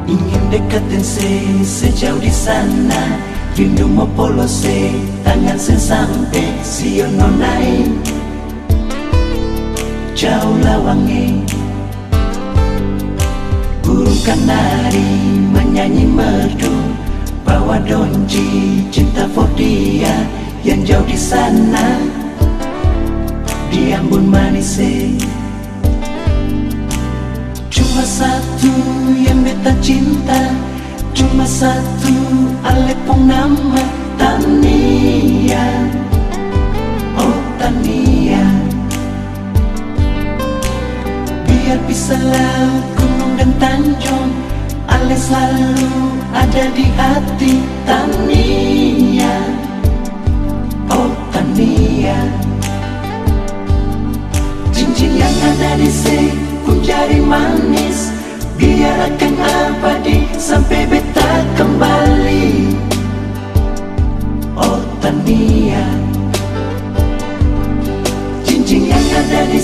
Ingin dekatin sejauh di sana, rindu mau polose, tangan sampai siono naik. Jauh lawangi, burung kanari menyanyi merdu, bawa donji cinta for dia yang jauh di sana, di Ambon manis. Cuma satu yang beta cinta, cuma satu alepong nama Tania. Oh Tania, biar bisa laut, gunung dan tanjung, Ale selalu ada di hati Tania. Oh Tania, cincin yang ada di pun jari manis, biar akan abadi sampai beta kembali. Oh Tania, cincin yang ada di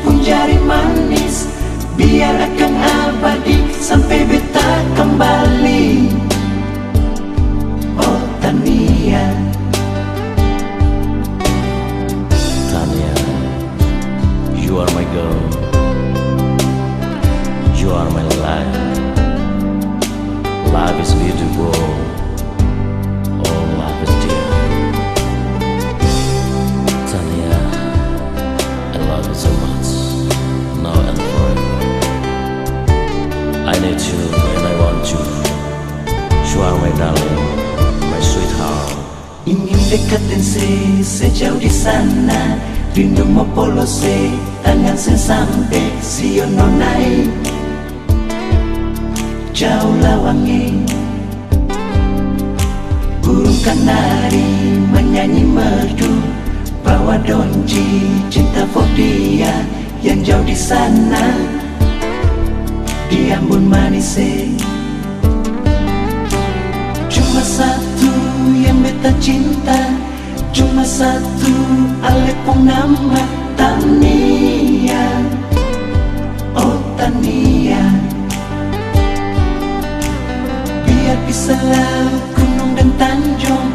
pun jari manis, biar akan abadi sampai beta kembali. Oh Tania, Tania, you are my girl. You are my life. Life is beautiful. Oh, life is dear. Tania, I love you so much. Now and forever. I need you and I want you. You are my darling, my sweetheart. ingin dekatin sejauh di sana, rindu mau polose, tangan sampai siono naik. Jauh lawangi, burung kanari menyanyi merdu, bawa donji cinta for dia yang jauh di sana, di Ambon manis. Cuma satu yang beta cinta, cuma satu alepong nama Tania. Oh Tania, biar bisa laut, gunung dan tanjung,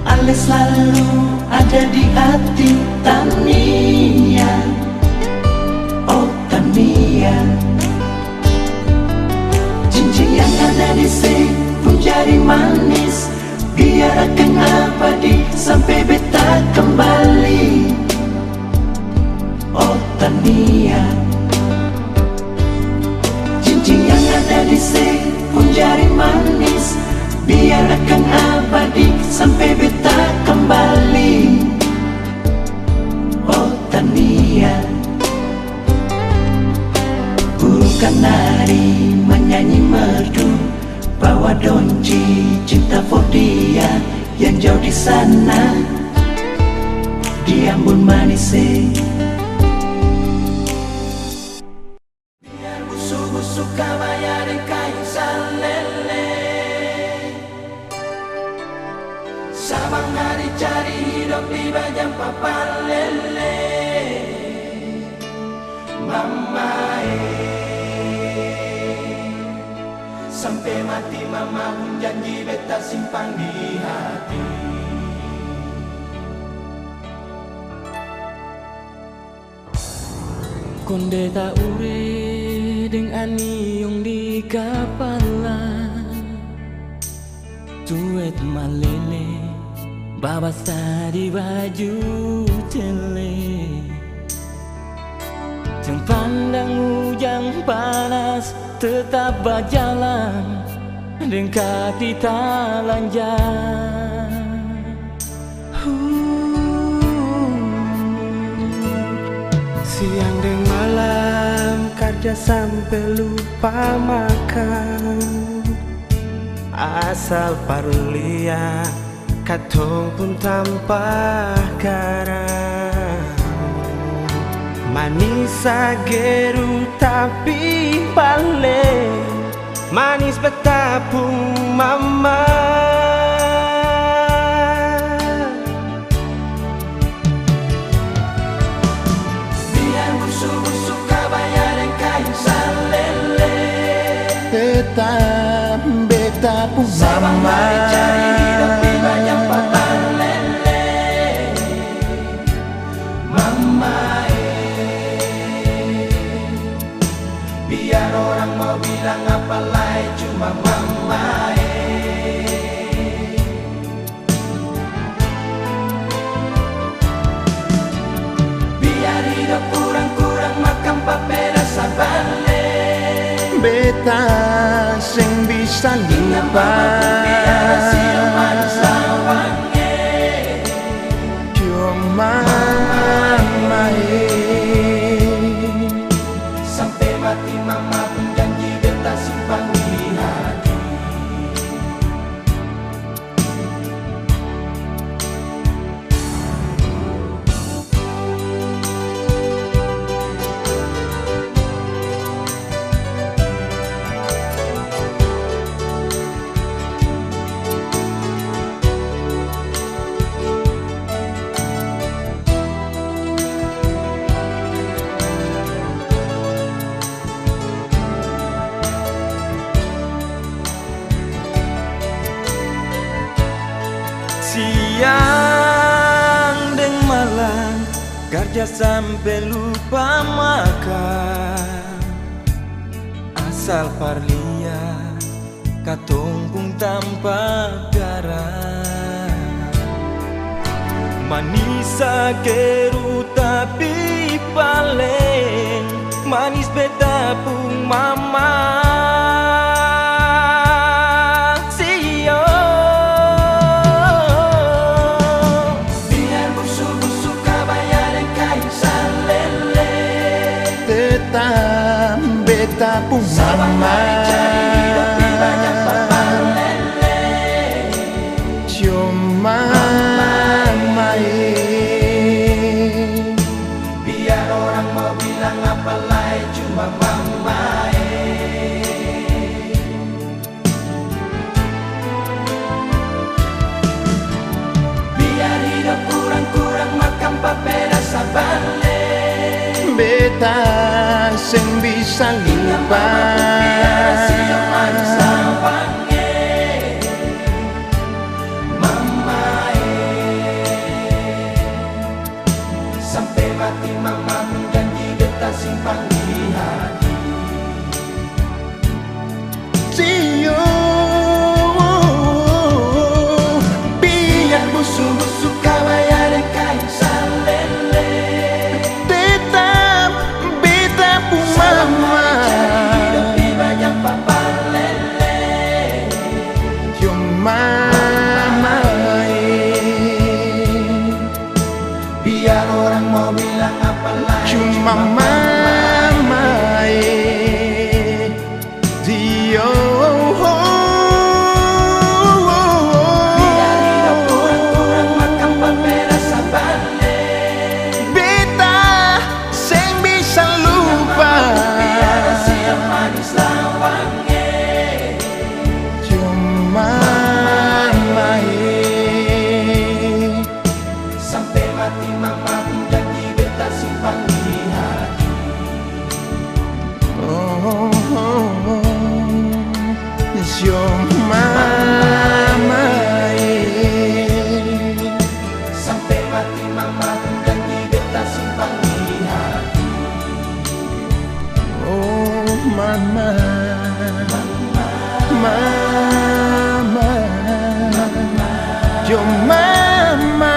Ale selalu ada di hati Tania. Oh Tania, cincin yang ada di pun jari manis, biar akan abadi sampai beta kembali. Oh Tania, cincin yang ada di pun jari manis, biar akan abadi sampai beta kembali. Oh Tania, burung kanari menyanyi merdu, bawa donji cinta for dia yang jauh di sana, di Ambon manis. Biar busuk-busuk kabaya dan kain salele, sabang hari cari hidup di bajang papalele. Mama sampai mati mama pun janji beta simpan di hati. Konde tak ure dengan niung di kepala, tuet malele babasa di baju tele. Jangan pandang hujan panas, tetap berjalan dengan kaki telanjang. Siang dan malam kerja sampai lupa makan, asal parulia katong pun tanpa garam. Manis ageru tapi balik, manis betapung mama. Biar busuk-busuk kabaya dan kain salele, tetap beta pun Sabang mama. hari cari hidup di banyak papan lele. Mama biar orang mau bilang apa lagi, cuma mama biar hidup kurang-kurang makan papeda sabale. Beta sing bisa lupa cuma mamae. Sampai mati mama pun janji beta simpan di hati. Siang dan malam kerja sampai lupa makan. Asal parlia katumpung tanpa garam. Manis ageru tapi paling manis beta pun mama. Beta pun Sabang mama. hari cari hidup di banyak papan lele. Cuma mamae biar orang mau bilang apa lagi, cuma mama biar hidup kurang-kurang makan papeda sabale. beta sing bisa lupa sampai mati mama pun janji beta simpan di hati. See you biar Busuk-busuk kawaya dan kain salele. tetap beta pun mama. Hidup di banyak papan lele. Cuma mamae Biar orang mau bilang apa lagi, cuma mamae Dio. biar hidup kurang-kurang makan papeda sabale. Beta sing bisa lupa Biar siang manis lawange. cuma mamae. Sampai mati mama pun janji beta simpan di hati. Oh, cuma mamae. Sampai mati mama pun janji beta simpan di hati. Oh mama, mama, yo mama,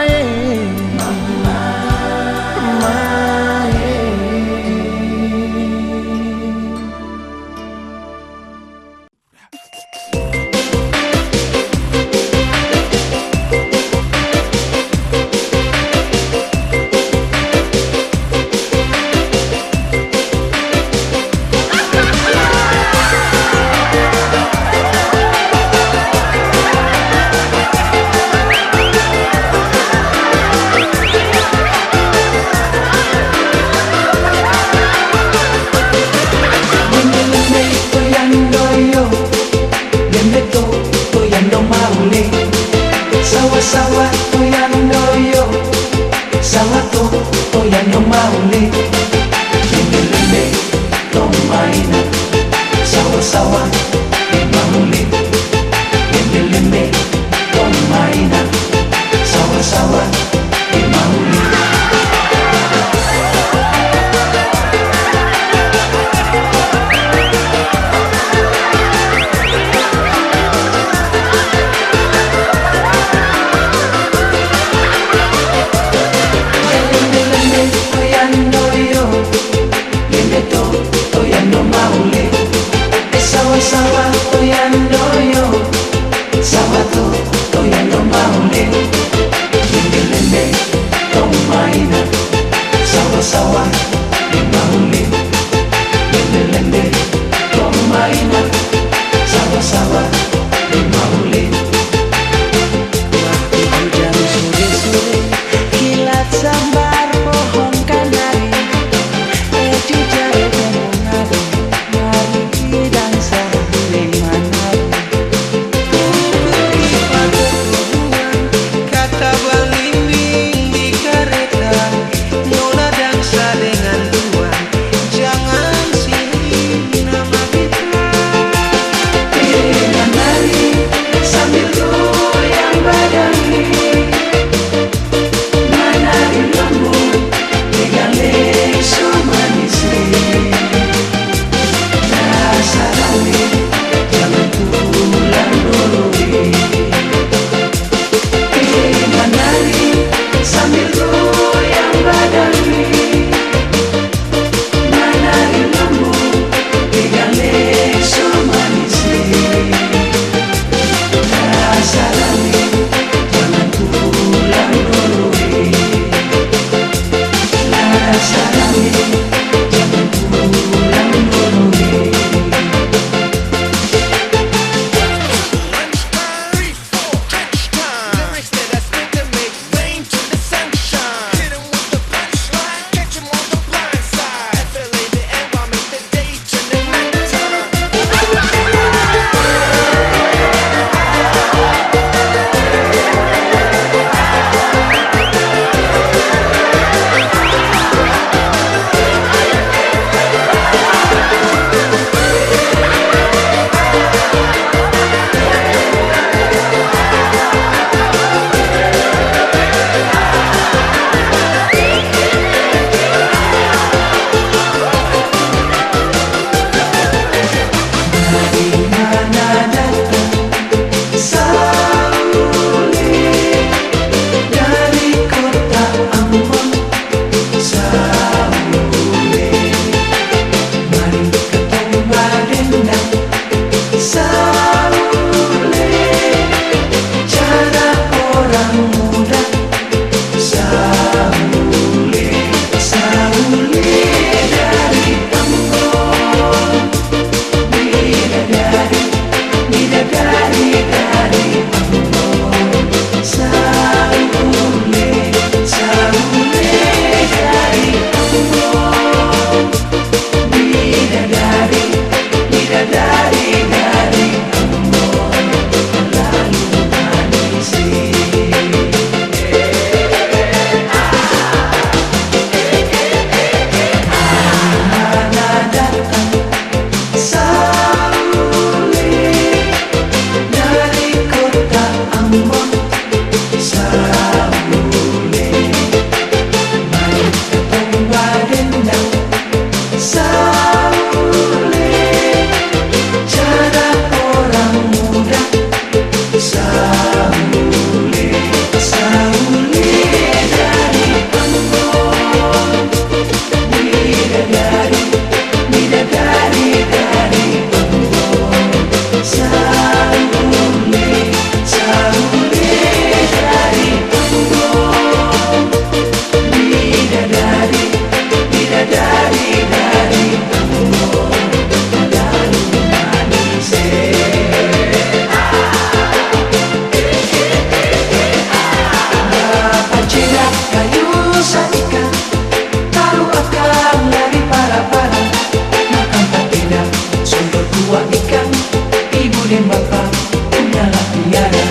dan bapak punyalah tiada.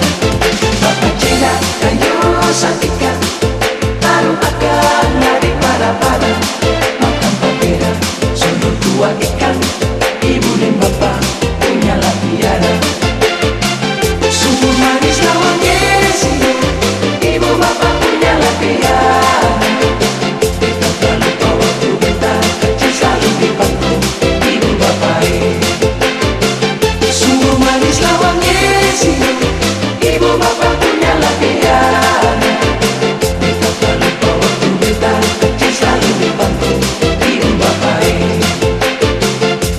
Bapak cina kayu santikan, taruh akan narik pada makan papeda, sundul tua ikan. Ibu dan bapak punyalah tiada. Sungguh manis lawangnya sini, ibu bapak punyalah tiada. Kita terlupa waktu kita kecil selalu dibantu ibu bapak. Sungguh manis lawangnya sini, ibu bapak punyalah tiada. Kita terlupa waktu kita kecil selalu dibantu ibu bapak.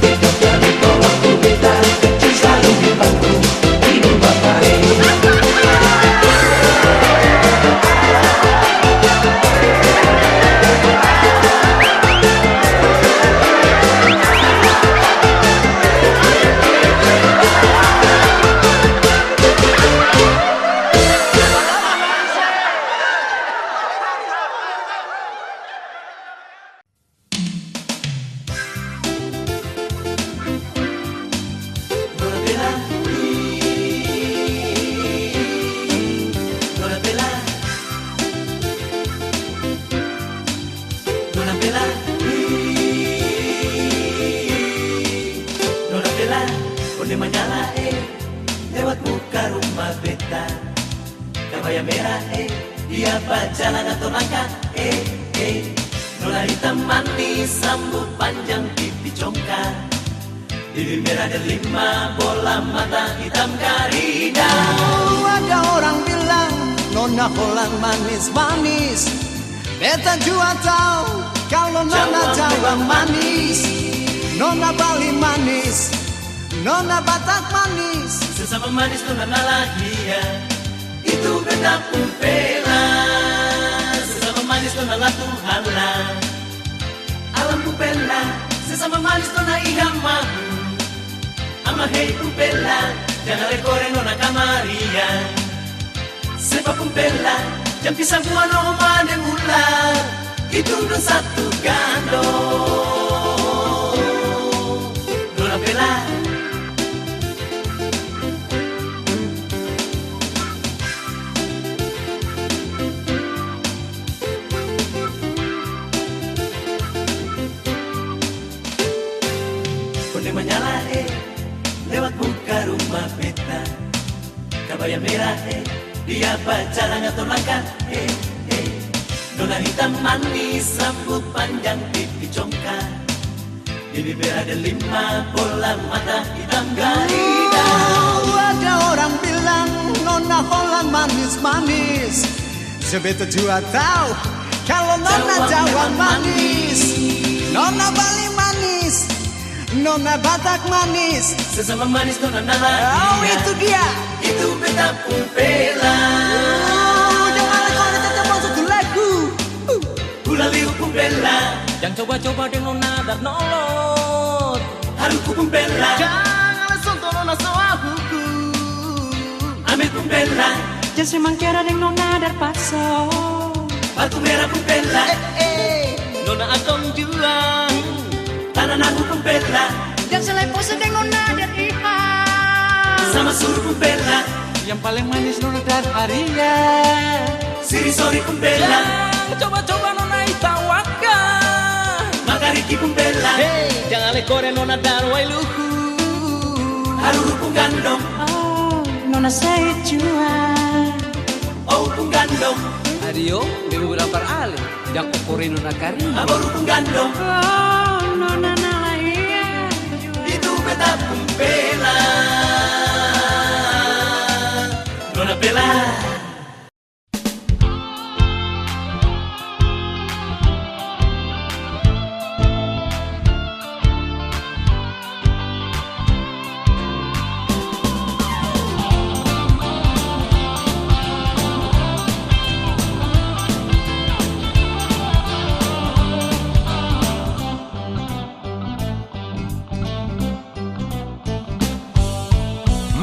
Kita terlupa waktu kita kecil selalu dibantu ibu bapak. Onde manyala lewat muka rumah beta, kabaya merah dia jalan atau langkah nona hitam manis, rambut panjang, pipi congkak, bibir merah dan 5 bola mata hitam karida. Ada orang bilang nona Holland manis-manis, beta juga tahu kalau nona Jawa manis, nona Bali manis, nona Batak manis. Sesama manis nona Nalahia, itu beta Pumpela. Sesama manis nona Latuhala, alam Pumpela. Sesama manis nona Ihamahu, ama hei Pumpela. Jangan lekore nona Kamaria, sepa Pumpela. Jam pisang buah noma dan mula, itu udah satu gandong. Nona Bella. Menyala lewat muka rumah beta, kabaya merah dia jalan atau langkah nona hitam manis, rambut panjang, pipi congkak, bibir merah dan 5 bola mata hitam garida. Ada orang bilang nona Holland manis-manis, sebeta juga tahu kalau nona Jawa manis, nona Bali manis, nona Batak manis. Sesama manis nona Nalahia, Oh itu dia, itu beta Pumpela. jangan lekor tetap masuk ke lagu. Gula liu Pumpela, Jangan coba-coba dengan nada nolot. haruku Pumpela, Jangan sonto nona sawahuku. ambil Pumpela, Jangan semangkera dengan nona dar paso. batu merah Pumpela, Nona Agong juang. tanah nahu Pumpela, Jangan selepo sedeng nona dar iha. sama suruh Pumpela, Yang paling manis nona dar Haria. siri sori Pumpela, Coba-coba nona Itawaka. makariki Pumpela, Jangan lekore nona dar Wailuhu. haruru Punggandong, Oh, nona saya jual. oh Punggandong, Adio, beberapa kali. Yang ukurin nona Karim. aboru Punggandong, Oh, nona Nalahia. itu beta Pumpela, nona Bella.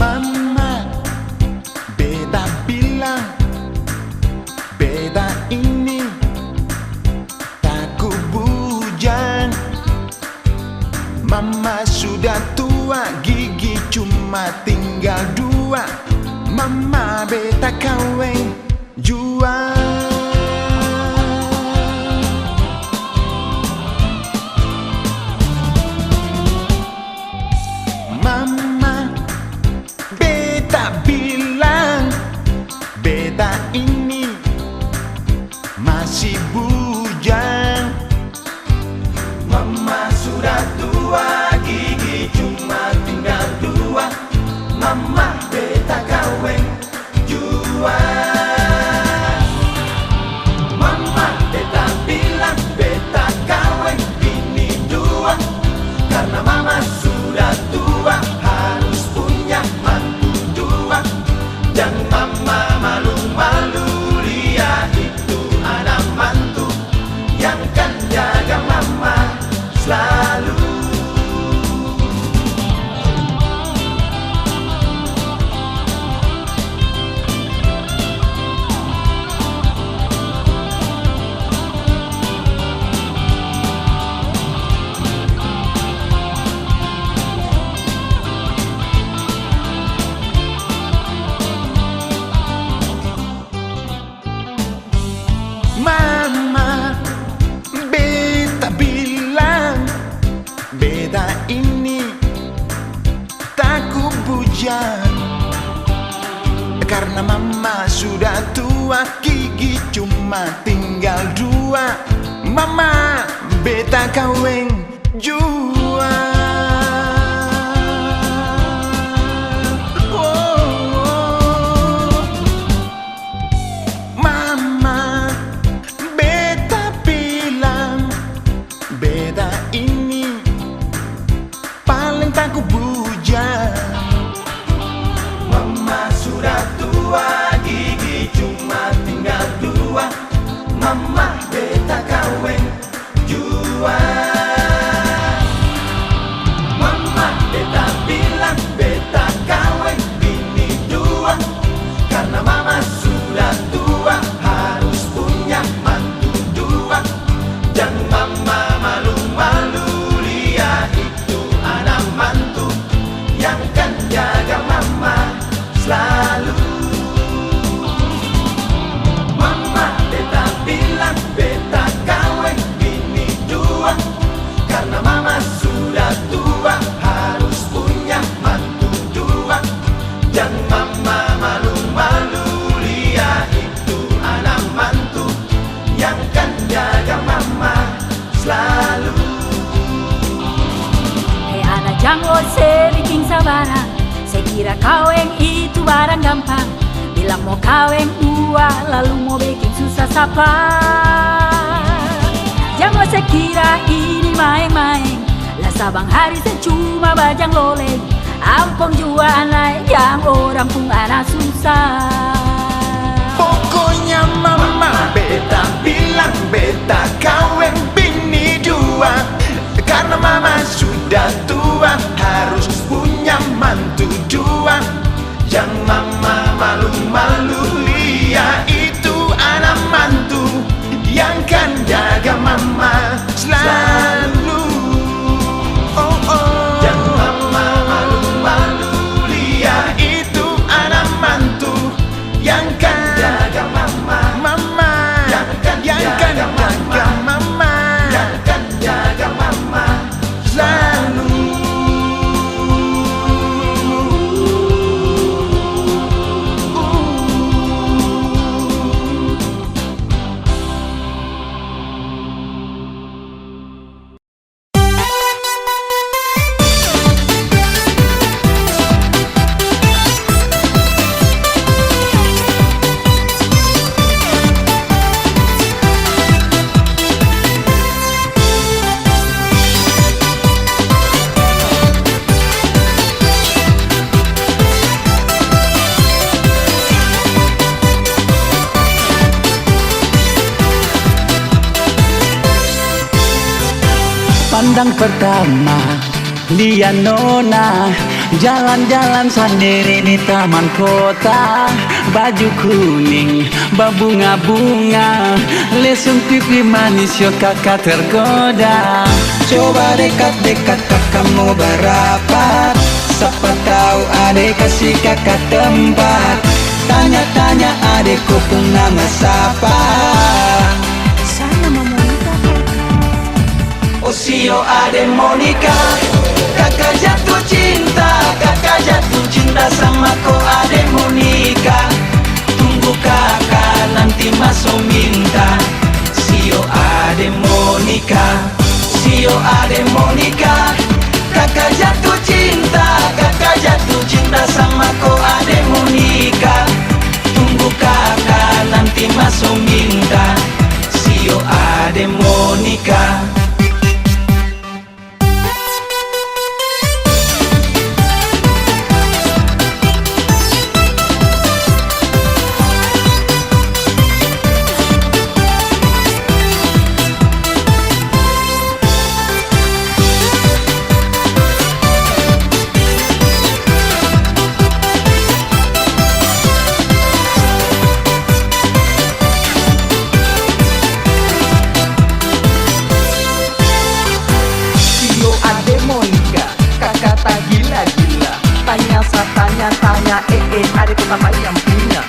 Mama, beta bilang beta ini tak bujang. Mama sudah tua, gigi cuma tinggal tinggal dua, mama beta kawin jua. Mama beta bilang beta ini masih bujang. Mama sudah tua, gigi cuma tinggal dua, mama beta kawin jua. Mama beta bilang beta kawin bini dua, karena mama sudah tua harus punya mantu dua. Jangan mama malu-malu, lihat itu anak mantu yang kan jaga mama selalu. Mama beta bilang beta ini takut bujang, karena mama sudah tua, gigi cuma tinggal dua, mama beta kawin jua. Mama beta bilang beta ini paling takut bujang. Mama sudah tua, gigi cuma tinggal dua, mama beta kawin jua. Mama beta bilang beta kawin bini dua, karena mama sudah tua harus punya mantu dua. Jangan mama malu-malu, lihat itu anak mantu yang kan jaga mama selalu. Mama beta bilang beta kawin bini dua, karena mama sudah tua harus punya mantu dua. Jangan mama malu-malu, lihat itu anak mantu yang kan jaga mama selalu. Hei anak jangan bikin sabaran, saya kira kawin itu barang gampang. Bilang mau kawin dua, lalu mau bikin susah sapa. Jangan sekira ini main-main, lah sabang hari saya cuma bajang loleng. Ampun jua anak yang orang pun anak susah. Pokoknya mama beta bilang beta kawin bini dua, karena mama sudah tua harus punya mantu dua. Jangan mama malu-malu, lihat itu anak mantu yang kan jaga mama selalu. Oh oh. Jangan mama malu-malu, lihat itu anak mantu yang kan jaga mama. Mama yang kan jaga mama, yang kan jaga mama selalu. Pandang pertama, lihat nona jalan-jalan sendiri di taman kota. Baju kuning, berbunga-bunga, lesung pipi manis, yo kakak tergoda. Coba dekat-dekat kakak mau berapat, siapa tahu ada adek kasih kakak tempat. Tanya-tanya adek kau pun nama siapa? Saya mau Monica. Oh sio adek Monica, kakak jatuh cinta sama kau adek Monica. Tunggu kakak nanti masuk minta. Sio adek Monica, sio adek Monica, kakak jatuh cinta sama kau adek Monica. Tunggu kakak nanti masuk minta. Sio adek Monica. Tanya adek pertama yang punya.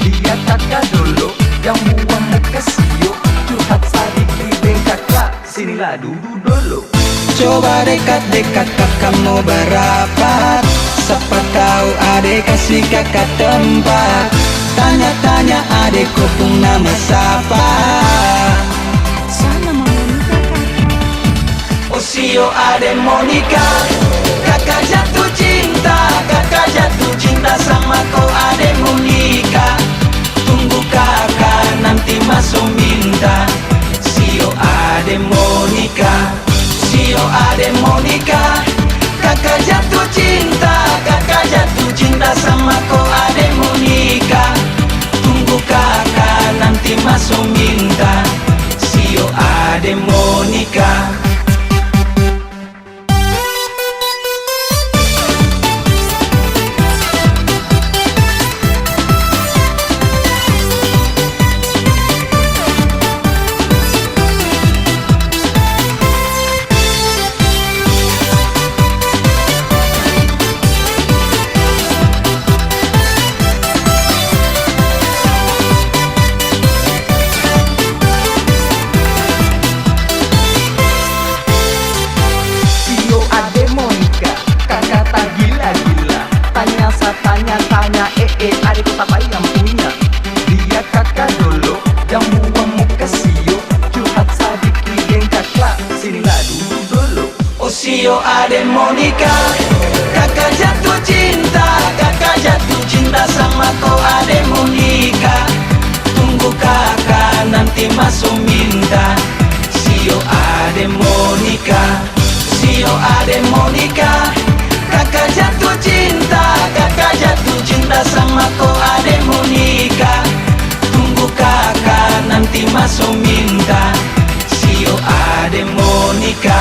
Dia kakak dulu yang buang muka sio. Curhat sedikit deh kakak, sinilah duduk dulu. Coba dekat-dekat kakak mau berapat. Siapa tahu adek kasih kakak tempat. Tanya-tanya adek kau pun nama siapa? Saya mau Monica. Oh sio adek Monica, kakak jatuh cinta sama kau adek Monica. Tunggu kakak nanti masuk minta. Sio adek Monica, sio adek Monica, kakak jatuh cinta sama kau adek Monica. Tunggu kakak nanti masuk minta. Sio adek Monica. Tanya adek pertama yang punya. Dia kakak dulu yang buang muka sio. Curhat sedikit deh kakak, sinilah duduk dulu. Oh sio adek Monica, kakak jatuh cinta sama kau adek Monica. Tunggu kakak nanti masuk minta. Sio adek Monica, sio adek Monica, kakak jatuh cinta sama kau adek Monica. Tunggu kakak nanti masuk minta. Sio adek Monica.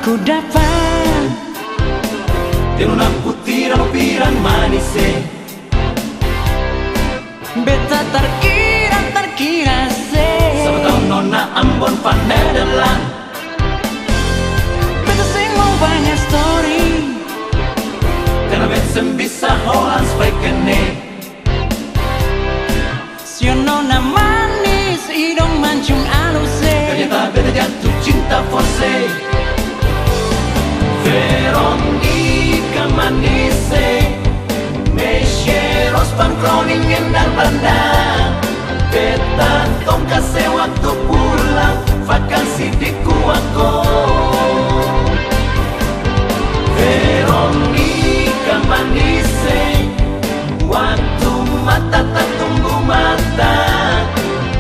baku dapat Tenuna putih dan pirang manis beta terkira se Sama tahu nona Ambon van Nederland beta sing mau banyak story Karena beta bisa Holland spreken Sio nona manis hidung mancung alus Ternyata beta jatuh cinta forse Veronica manise Mesyeros pangkroningen dan bandang Beta tong kasih waktu pulang Vakansi di Kuako Veronica manise Waktu mata tak tunggu mata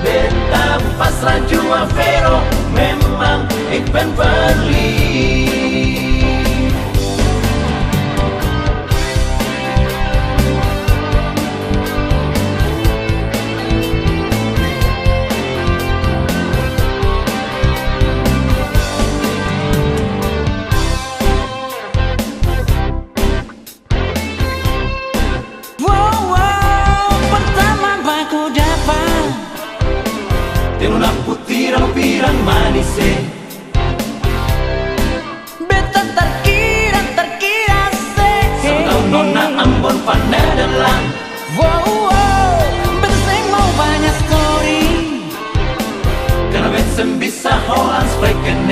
Beta pasrah jua Vero Memang ik ben verliefd Tenuna putih dan pirang manis beta terkira se Sama tahu nona Ambon van Nederland beta sing mau banyak story Karena beta bisa Holland spreken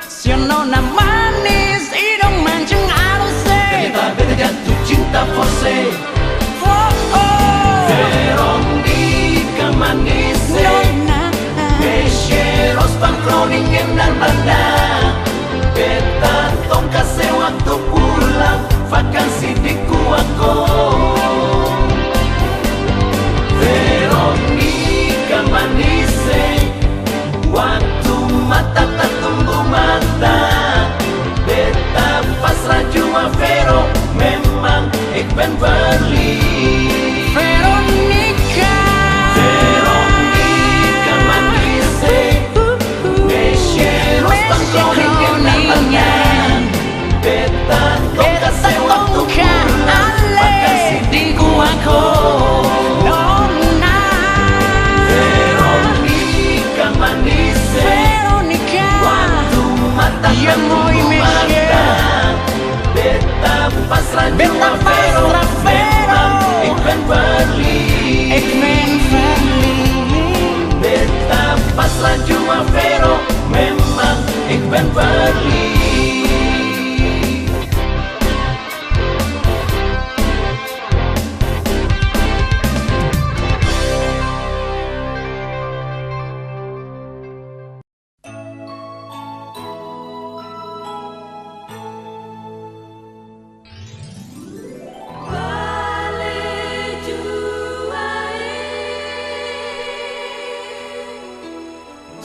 Sio nona manis hidung mancung alus Ternyata beta jatuh cinta forse Veronica manise Mesyeros pangkroningen dan bandang Beta tong kasih waktu pulang Vakansi di Kuako Veronica manise Waktu mata tak tunggu mata Beta pasrah jua Vero Memang ik ben verliefd Veronica manise Mesyeros pangkroningen dan bandang Beta tong kasih waktu pulang Vakansi di Kuako Veronica manise Waktu mata tak tunggu mata Beta pasrah jua Vero Memang ik ben verliefd Beta pasrah jua Vero Memang ik ben verliefd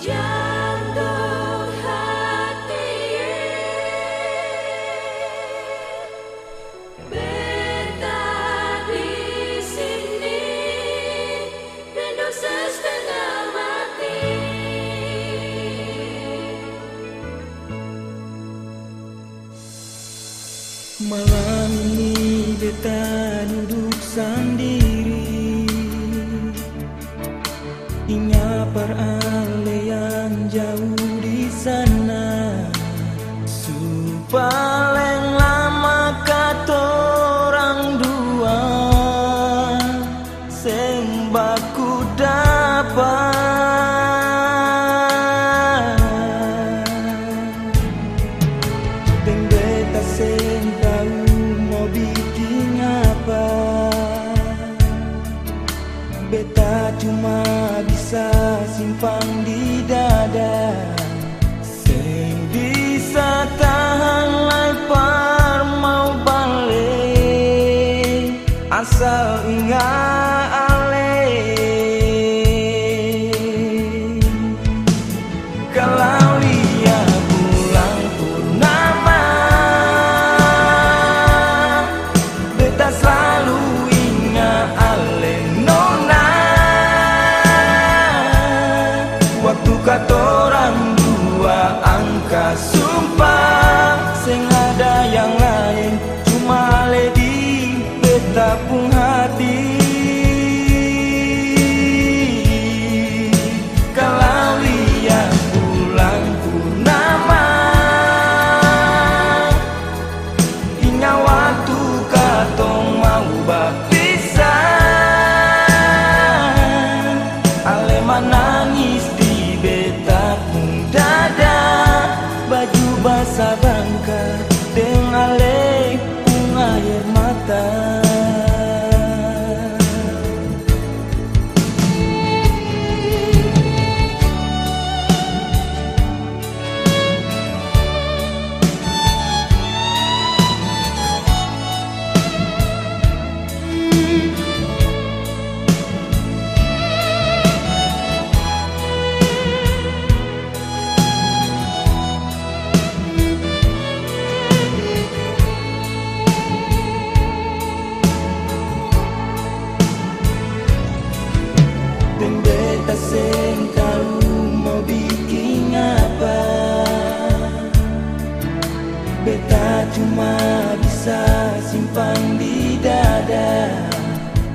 Jantung hati beta di sini rindu setengah mati Malam ini beta duduk sendiri hingga perale yang jauh di sana Paling lama katorang dua sing baku dapat Deng beta sing tahu mau bikin apa Beta cuma bisa simpan di dada Sing bisa tahan lepar mau balik Asal ingat ale Kalau dia pulang purnama Beta selalu ingat ale nona Waktu katorang dua cuma bisa simpan di dada.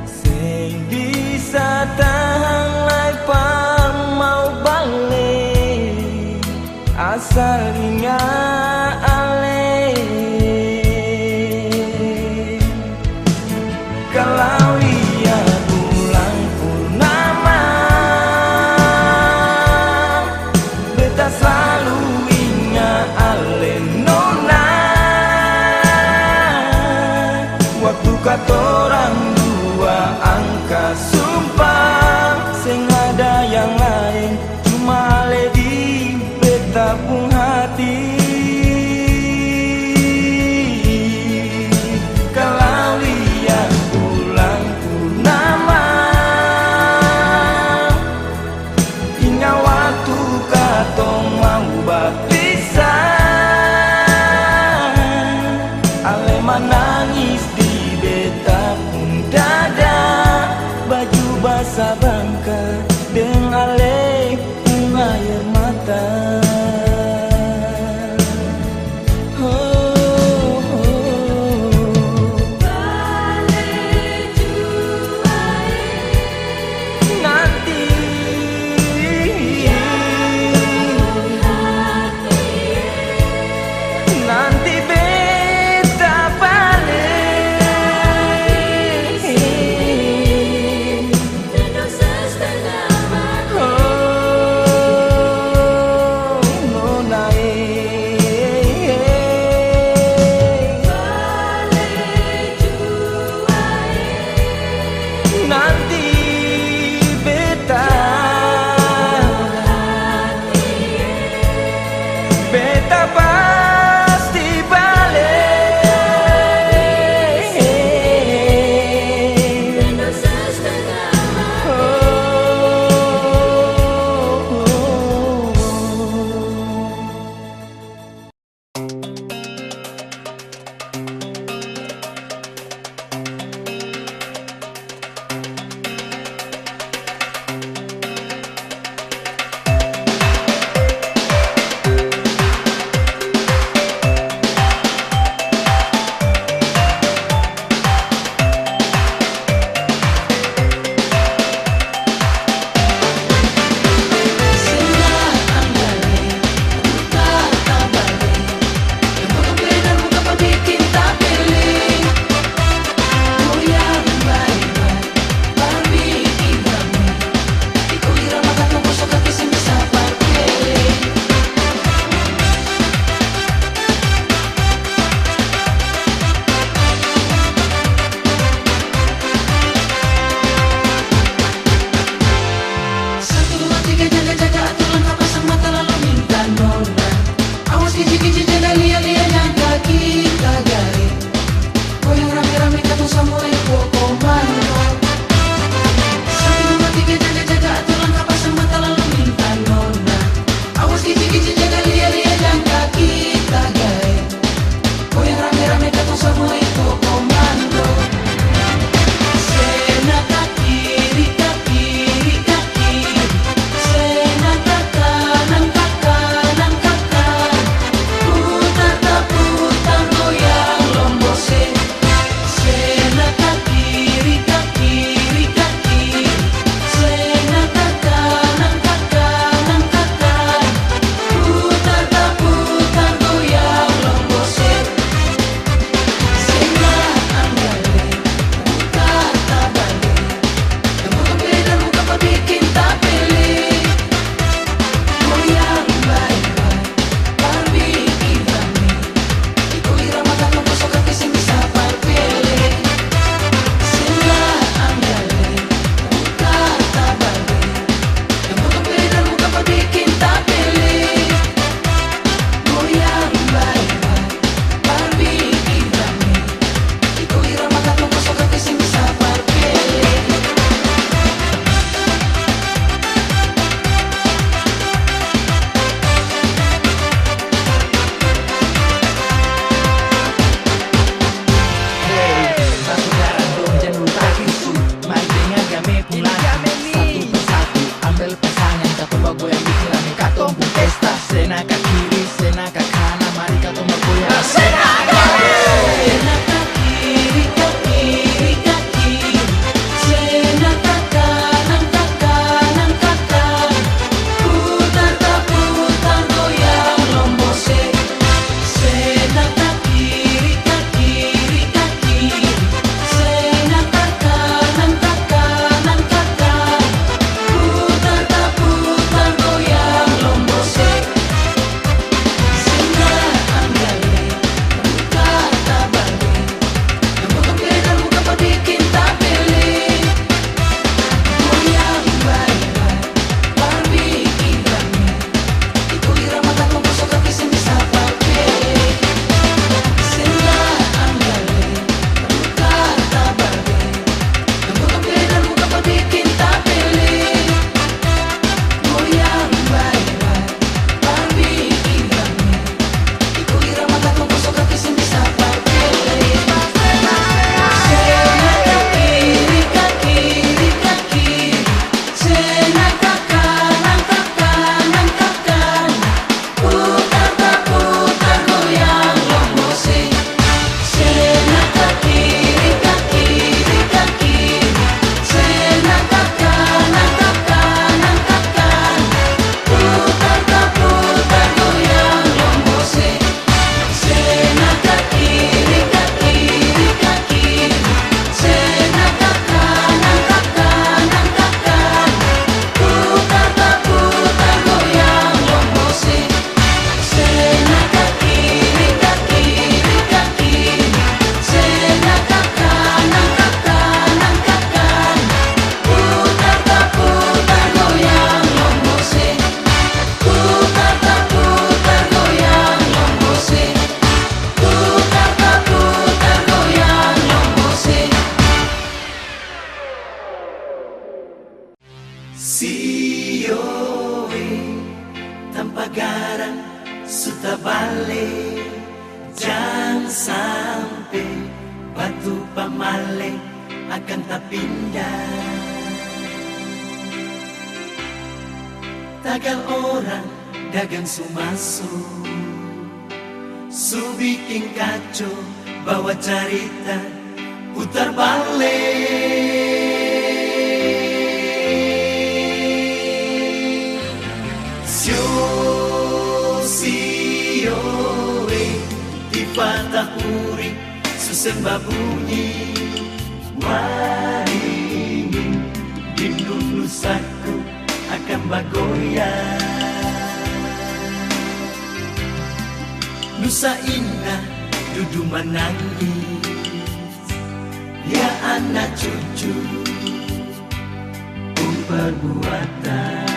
Sing bisa tahan lai pan mau balik asal ingat ale. Kalau lihat bulan purnama beta selalu ingat ale nona. Waktu katorang dua angka sumpah, sing ada yang lain cuma ale di beta pun hati. Kalau lihat bulan purnama ingat waktu katong mau berpisah, ale menangis di beta pun dada. Baju basah bangka deng ale pun air mata. Nanti beta balik. Oh, Pampagarang suta balik, jangan sampai batu pamale akan tak pindah. Tagal orang dagang sumaso, su bikin kacau, bawa cerita putar balik. Sio di patahuri susembah bunyi waringin di nunusaku akan bagoyang. Nusa indah dudu menangis, ya anak cucu perbuatan.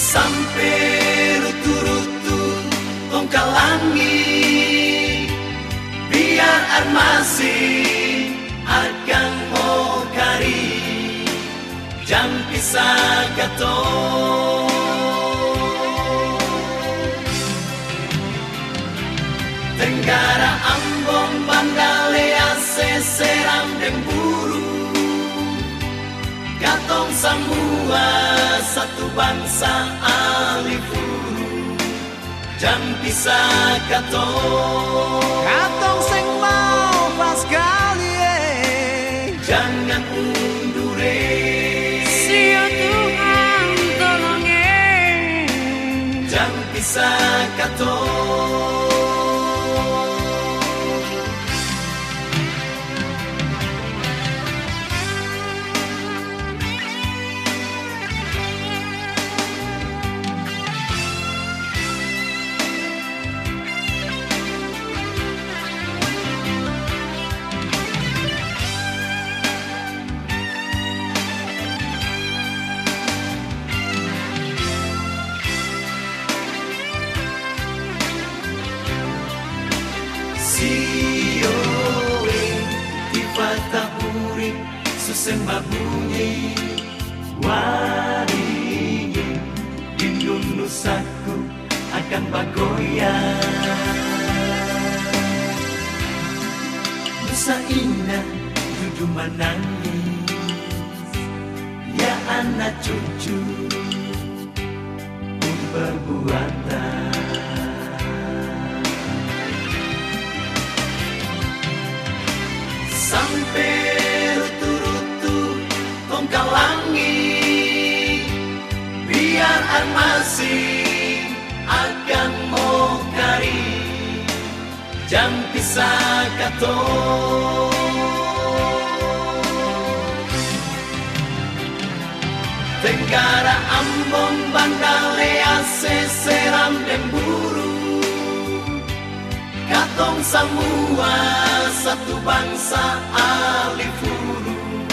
Sampai rutu-rutu tongkal langit, biar armasi akan mau kari, jam pisah gato. Tenggara Ambon Bandalea seram dan buru, katong semua satu bangsa alifuru, jam pisah katong. Katong sing mau pas kali jangan undure. Sio Tuhan tolongin, jam pisah katong. Susembah bunyi waringin indun nusaku akan bagoyang. Nusa indah dudu menangis, ya anak cucu perbuatan. Sampai tongkal langit, biar armasi akan mau kari, jam pisah katong. Tenggara Ambon Bandalea seram dan buru, katong semua satu bangsa alifuru,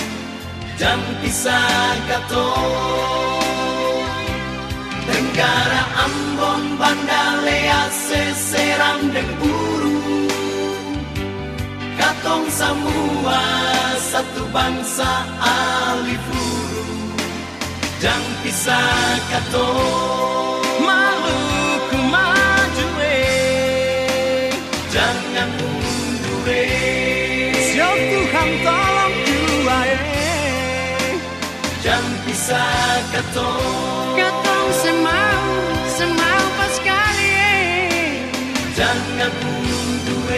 jam pisah katong. Tenggara Ambon Bandalea seram dan buru, katong semua satu bangsa alifuru, jam pisah katong. Maluku maju jangan mundur. Sio Tuhan tolong dua jam pisah katong. Katong semau pas kali jangan mundur.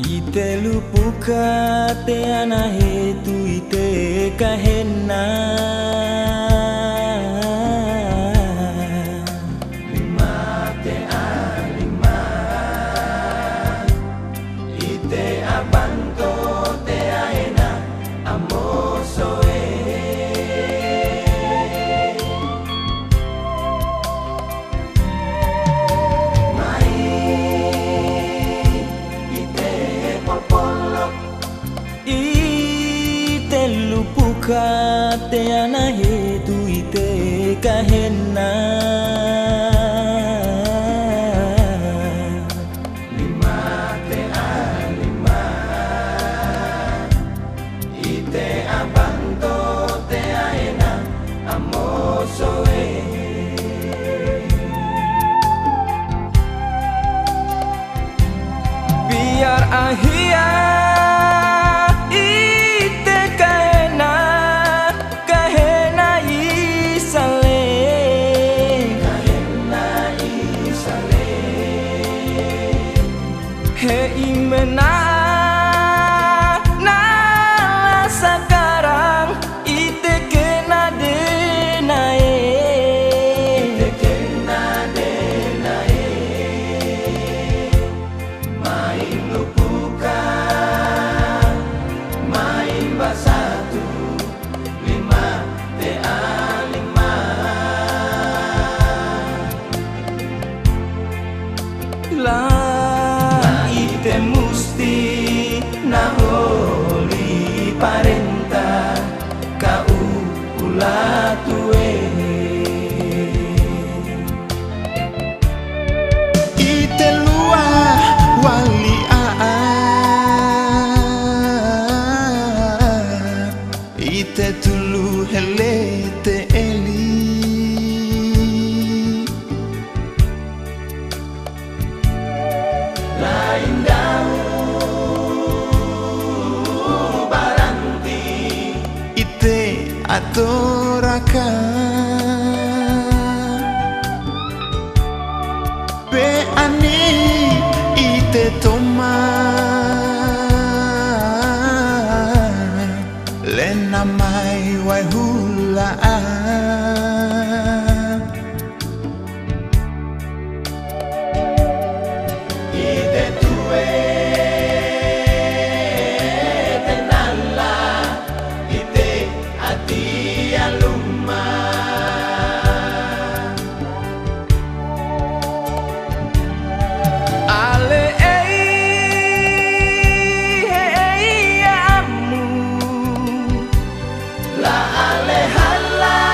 Ite lupuka te ana hetu ite kahena itu ite kahena lima tea lima ite abanto tea ena amosoe biar ahia ite kahena kahena isale he imena na sekarang ite kena denae main lupukan main basatu lima tea lima lah ite musti naholi parenta kau ulah tue ite luah wali ite tulu helete eli lain daun baranti ite atoraka be ani ite toma lena mai wai hula ite tue tenala ite ati aluma ale amu la ale hala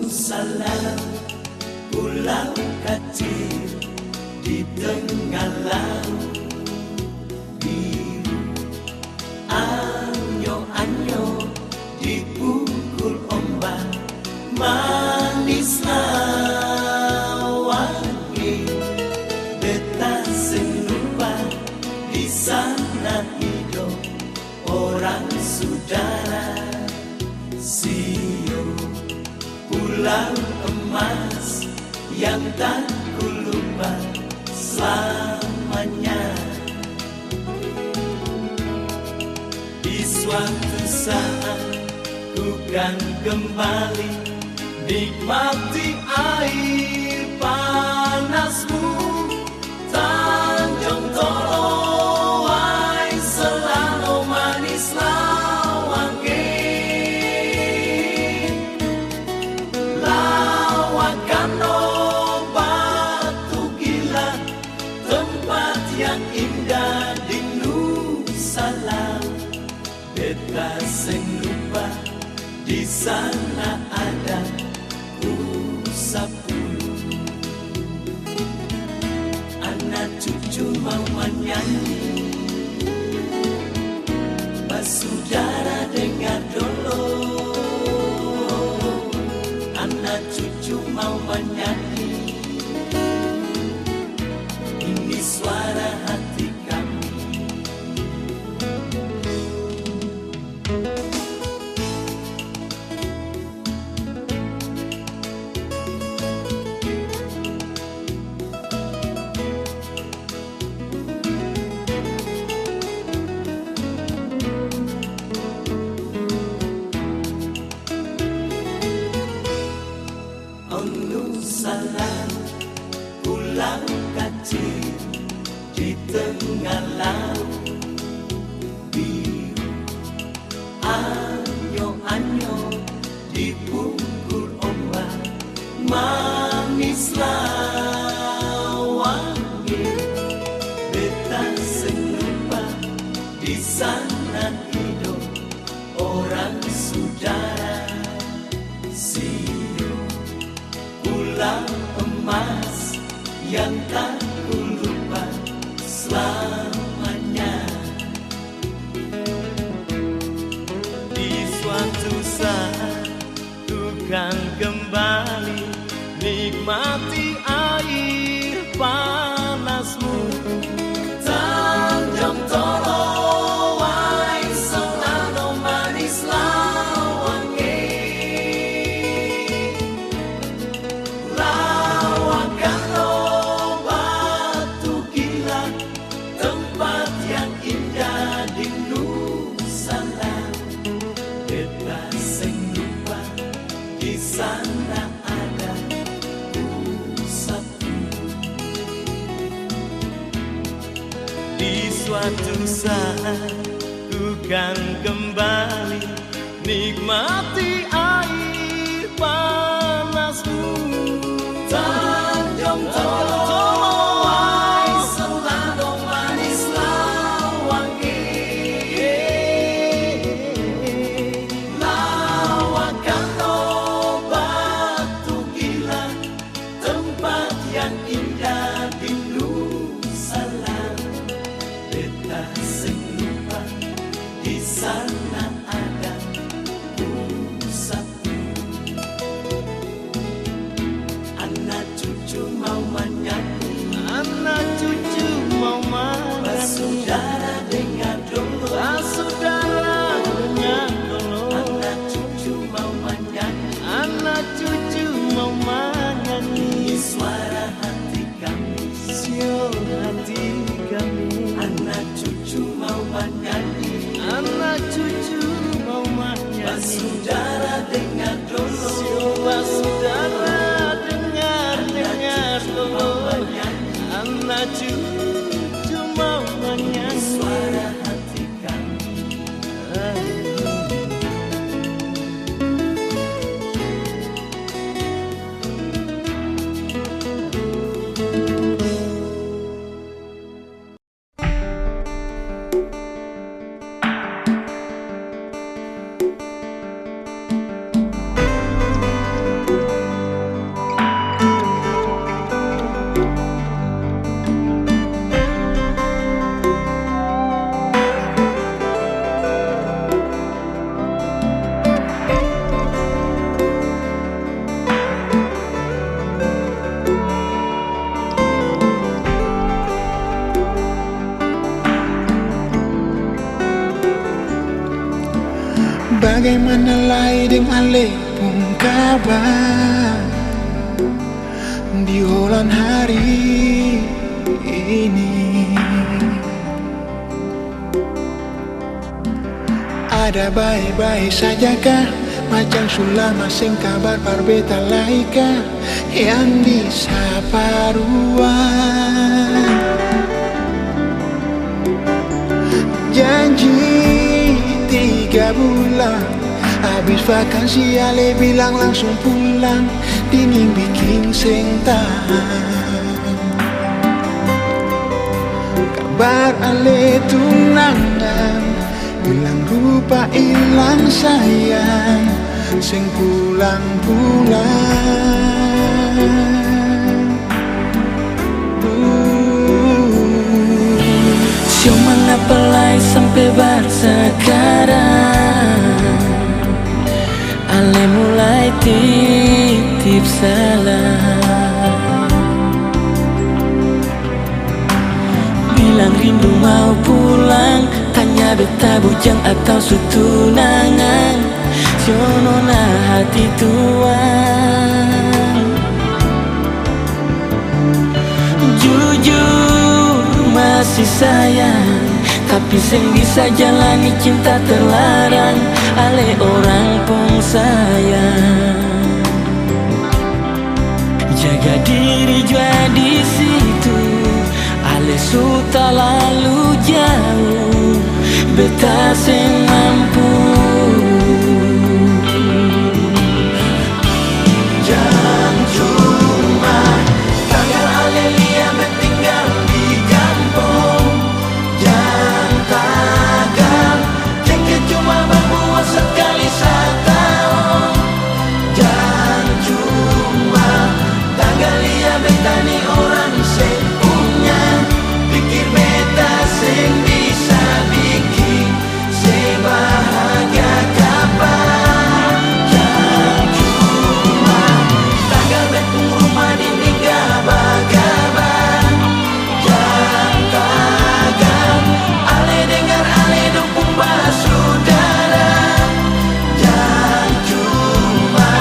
Salam pulau kecil di tengah laut biru, anyo-anyo dipukul ombak, manislah wangi beta serupa di sana hidup orang saudara. Bulan emas yang tak ku lupa selamanya. Di suatu saat ku kan kembali nikmati air panasmu, Tanjung Tolowai selalu manis lawange. Lawakan batu gila, tempat yang indah di Nusa. Beta sing lupa di sana ada Usapulu. Anak cucu mau menyanyi, bersaudara dengar dulu. Anak cucu mau menyanyi, ini suara hati kami. Salam pulang kecil di tengah laut biru, anyo-anyo dipukul ombak, manis lawange. Beta sing lupa di sana hidup orang saudara. Bulan emas yang tak ku lupa selamanya. Di suatu saat ku kan kembali nikmati air panasmu, Tanjung Tolowai selalu manis lawange. Sana ada Usapulu. Di suatu saat ku kan kembali nikmati air panasmu, Tanjung Tolowai selalu manis lawange. Yang indah di Nusa. Beta sing lupa di sana ada Usapulu. Anak cucu mau menyanyi, anak cucu mau menyanyi. Bersaudara dengar dulu, bersaudara dengar dulu. Anak cucu mau menyanyi, anak cucu mau menyanyi. Suara hati kami, suara hati kami. Anak cucu mau menyanyi, anak cucu mau menyanyi. Bersaudara dengar dulu, bersaudara dengar dulu. Anak cucu mau menyanyi. Suara hati kami. bagaimana lai deng ale pun kabar di Holland hari ini. Ada baik-baik saja kah? Macam sulama sing kabar parbeta laika yang disapa ruang. Janji 3 bulan habis vakansi ale bilang langsung pulang. Dingin bikin sing tahan. Kabar ale tunangan bilang rupa ilang sayang sing pulang-pulang. Sio mengapalai sampai bar sekarang ale mulai titip salam, bilang rindu mau pulang, tanya beta bujang atau sutunangan. Sionona hati tuang, jujur masih sayang, tapi sing bisa jalani cinta terlarang. Ale orang pun sayang, jaga diri jua di situ. Ale suta lalu jauh, beta sing mampu. Jangan cuma tanggal ale lia tinggal di kampung. Jangan tagal jengket cuma berbuat sekali setahun. Jangan cuma tanggal lia betani orang sing punya. Pikir beta sing bisa bikin sebahagia kapan. Jangan cuma tanggal betung rumah dinding gabah-gabah. Jangan tagal ale dengar ale dukung basudara. Jangan cuma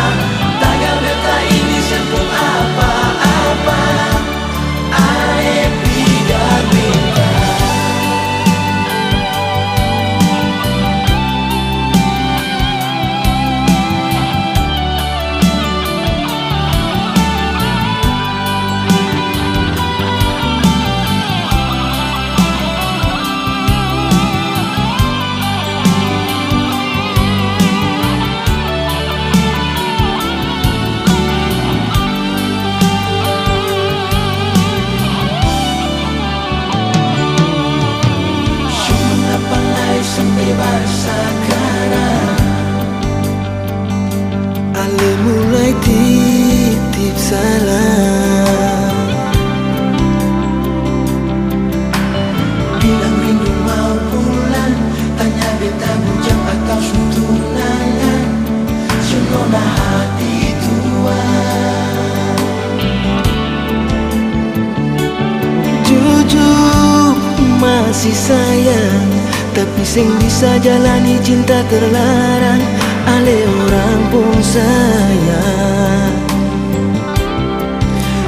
tanggal beta ini sempung apa-apa. Ale tidak beta. Mengapa lai sampai bar sekarang Ale mulai titip salam, bilang rindu mau pulang, tanya beta bujang atau sutunangan. Sionona hati tuang, jujur masih sayang, tapi sing bisa jalani cinta terlarang. Ale orang pun sayang,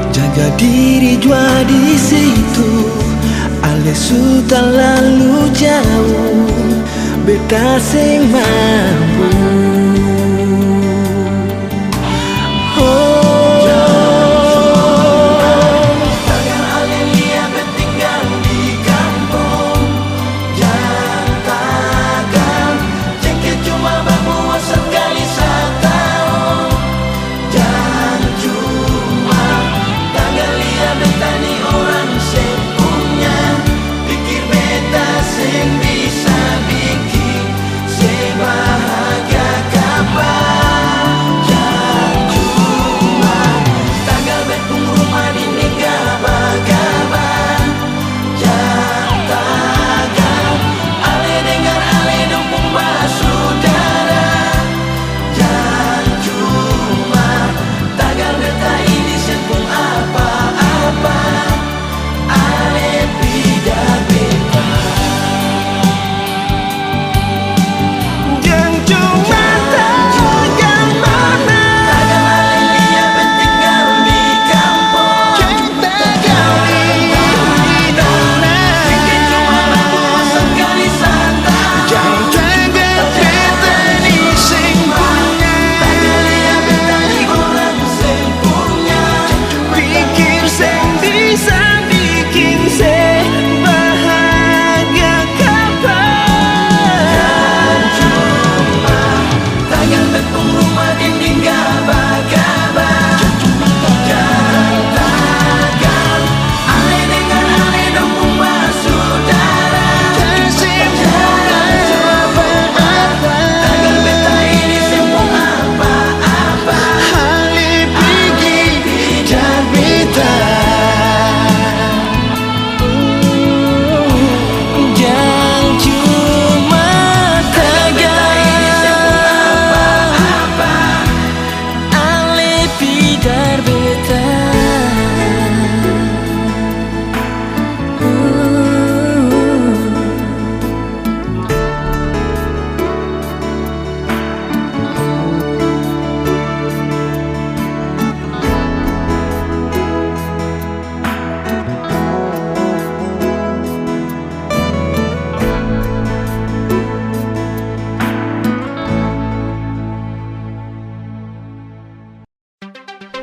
jaga diri jua di situ. Ale sudah lalu jauh, beta sing mampu. tanggal ale lia tinggal di kampung. Jangan tagal jengket cuma berbuat sekali setahun. Jangan cuma tanggal lia betani orang sing punya. Pikir beta sing bisa bikin sebahagia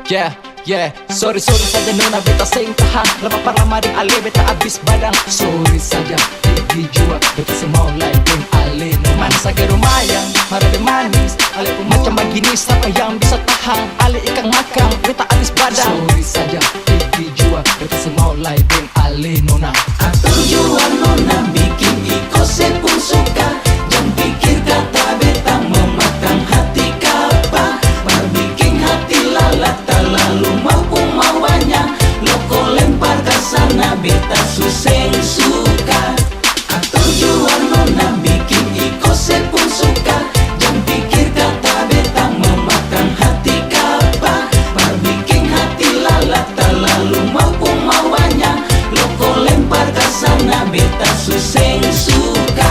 Sorry saja nona beta sing tahan. Lama parama ding ale beta abis badang. Sorry saja gigi jua beta semau like ding ale. Manis agar lumayan, marah de manis. Ale pun macam begini siapa yang bisa tahan. Ale ikan makan beta abis badang. Sorry saja gigi jua beta semau like ding ale nona. Atau jua nona bikin iko sepun suka. Jangan pikir kata beta memakan hati kapa. Bikin hati lalat lalu mampu mawanya. Loko lempar ke sana beta suseng suka. Atau jua nona bikin iko sepun suka. Jangan pikir kata beta memakan hati kapa. Bikin hati lalat lalu mampu mawanya. Loko lempar ke sana beta suseng suka.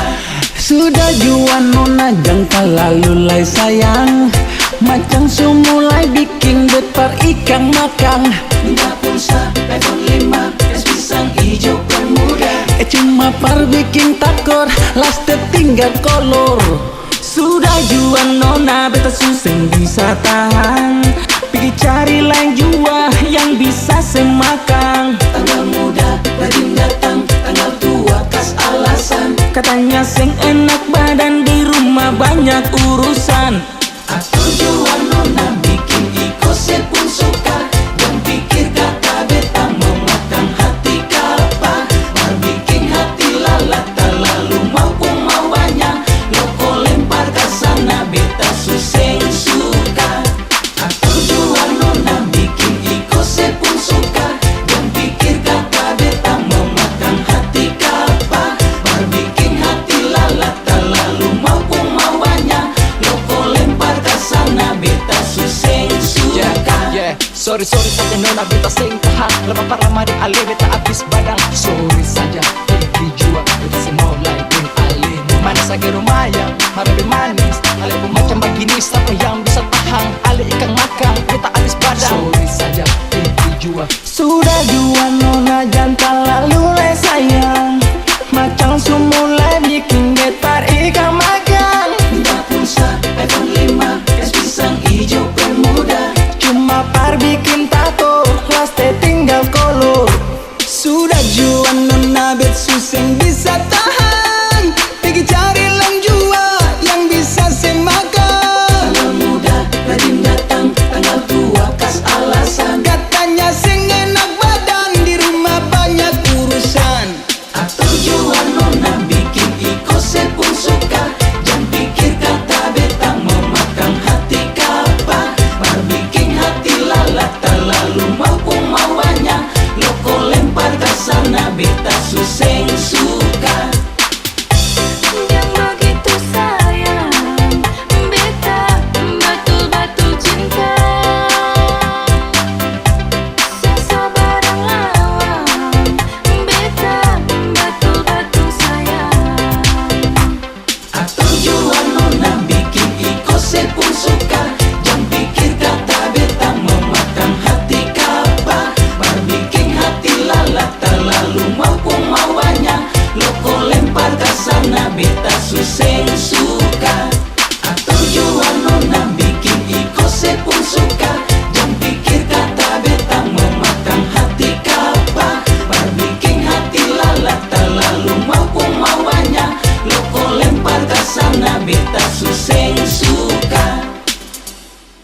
Sudah jua nona jangan terlalu lay sayang. Macam sumulai bikin depar ikan makan. Minta pulsa iPhone 5, es pisang hijau bermuda. Cuma par bikin takor, las tertinggal kolor. Sudah jua nona beta suseng bisa tahan. Pergi cari lain jua yang bisa semakan. Tanggal muda rajin datang, tanggal tua kas alasan. Katanya seng enak badan di rumah banyak urusan. Atau jua nona bikin iko sepun suka. Jangan pikir kata beta memakan hati kapa. Bikin hati lalat lalu mampu mawanya. Loko lempar ke sana beta suseng suka. Atau jua nona bikin iko sepun suka. Jangan pikir kata beta memakan hati kapa. Bikin hati lalat lalu mampu mawanya. Loko lempar ke sana beta suseng suka. Sorry saja nona beta sing tahan. Lama parama ding ale beta abis badang. Sorry saja gigi jua beta semau like ding ale. Manis agar lumayan, marah de manis. Ale pun macam begini siapa yang bisa tahan. Ale ikan makan beta abis badang. Sorry saja gigi jua. Sudah jua nona jangan terlalu lay sayang. Macam sumulai bikin depar ikan makan. Minta pulsa iPhone 5, es pisang hijau bermuda. Cuma par bikin tato, las tinggal kolor. Sudah jua nona bet suseng bisa tahan. Pergi cari lang jua yang bisa semakan. Tanggal muda rajin datang, tanggal tua kas alasan. Katanya seng enak badan di rumah banyak urusan. Atau jua nona bikin iko sepun suka. Jangan pikir kata beta memakan hati kapa. Bikin hati lalat lalu mampu mawanya. Loko lempar ke sana beta suseng suka. Yang begitu sayang, beta betul-betul cinta. Sesabarang lawan, beta betul-betul sayang. Atau jua nona bikin iko sepun suka. Jangan pikir kata beta memakan hati kapa. Bikin hati lalat lalu mampu mawanya. Loko lempar ke sana beta suseng suka. Atau jua nona bikin iko sepun suka. Jangan pikir kata beta memakan hati kapa. Bikin hati lalat lalu mampu mawanya. Loko lempar ke sana beta suseng suka.